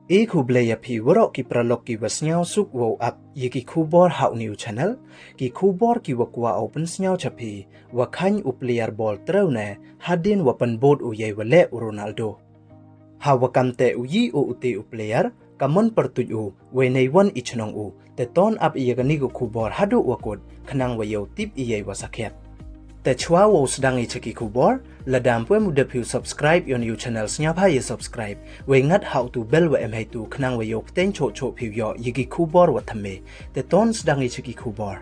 Ku blaya pi warok ki pralok ki wasnyao suk wow up ye ki kubor hau new channel ki kubor ki wakwa open snyao chapi wakany u player ball traune hadin wapan board u ye wale u Ronaldo. Ha wakamte u yi u ute u player kamon pertuj u wenei wan ichnong u te ton up iye gani ku kubor hadu wakod khnang wayo tip iye wasakhet. Te chwa wo sedang i cheki kubor ladam pwe muda piu subscribe yon you channel snyapa ye subscribe we ngat how to bell wa emhai tu khnang we yok ten cho piu yo yigi kubor wa thame te ton sedang i cheki kubor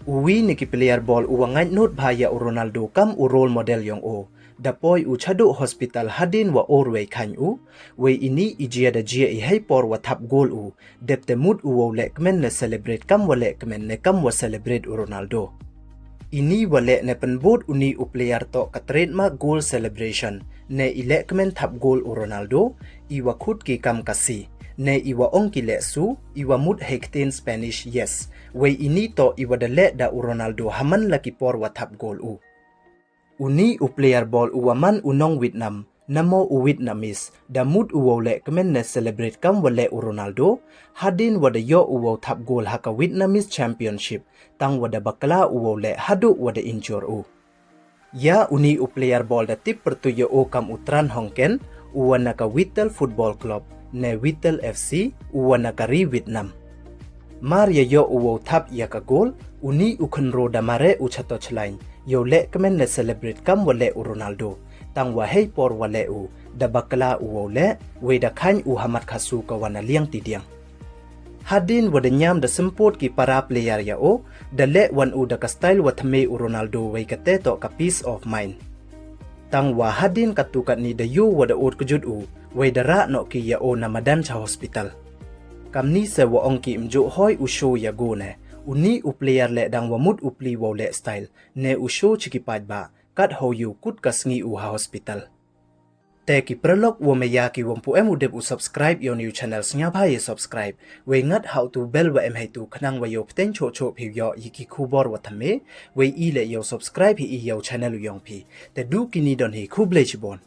uwi niki player ball uwangai not bhaya u Ronaldo kam u role model yong o da Poi Chadu Hospital hadin wa orwe khan u we ini ijia da jia i hai por wa thap goal u depte mud u wo le kmen ne celebrate kam wa le kmen ne kam wa celebrate u Ronaldo. Ini wale ne pynbood uni u player to ka trademark goal celebration ne ilekmen thap goal u Ronaldo iwa khut ki kam kasi ne iwa ong ki le su iwa mud hektin Spanish yes we ini to iwa da le da u Ronaldo haman laki por wa thap goal u uni u player ball u waman unong Vietnam namo u Vietnamese da mud u wole kmen ne celebrate kam wale u Ronaldo hadin wada yo u wo thap goal haka Vietnamese championship tang wada bakla u wole hadu wada injure u ya uni u player ball da tip pertuyo o kam utran hongken u wana ka Vital Football Club ne Vital FC u wana ka ri Vietnam mar ya yo u wo thap ya ka goal uni u khnro da mare u chato chlain yo le kmen ne celebrate kam wale u Ronaldo tang wa hei por wale u da bakla u wole we da khany u hamat khasu ka wana liang tidiang hadin wada nyam da sempot ki para player ya o da le wan u da ka style wa thame u Ronaldo we ka te to ka peace of mind tang wa hadin katukat ni da yu wada ut kujut u we da ra no ki ya o na madan cha hospital kamni se wa ong ki mju hoi u show ya go ne uni u player le dang wa mut u pli wo le style ne u show chiki pat ba kat ho yu kut kasngi u ha hospital te ki pralok wo me ya ki wom pu em udep u subscribe yon new channel snya bha ye subscribe we ngat how to bell wa em hai tu khnang wa yo pten cho phi yo yiki khubor wa thame we i le yo subscribe hi yo channel yong phi te du kini don hi khuble chibon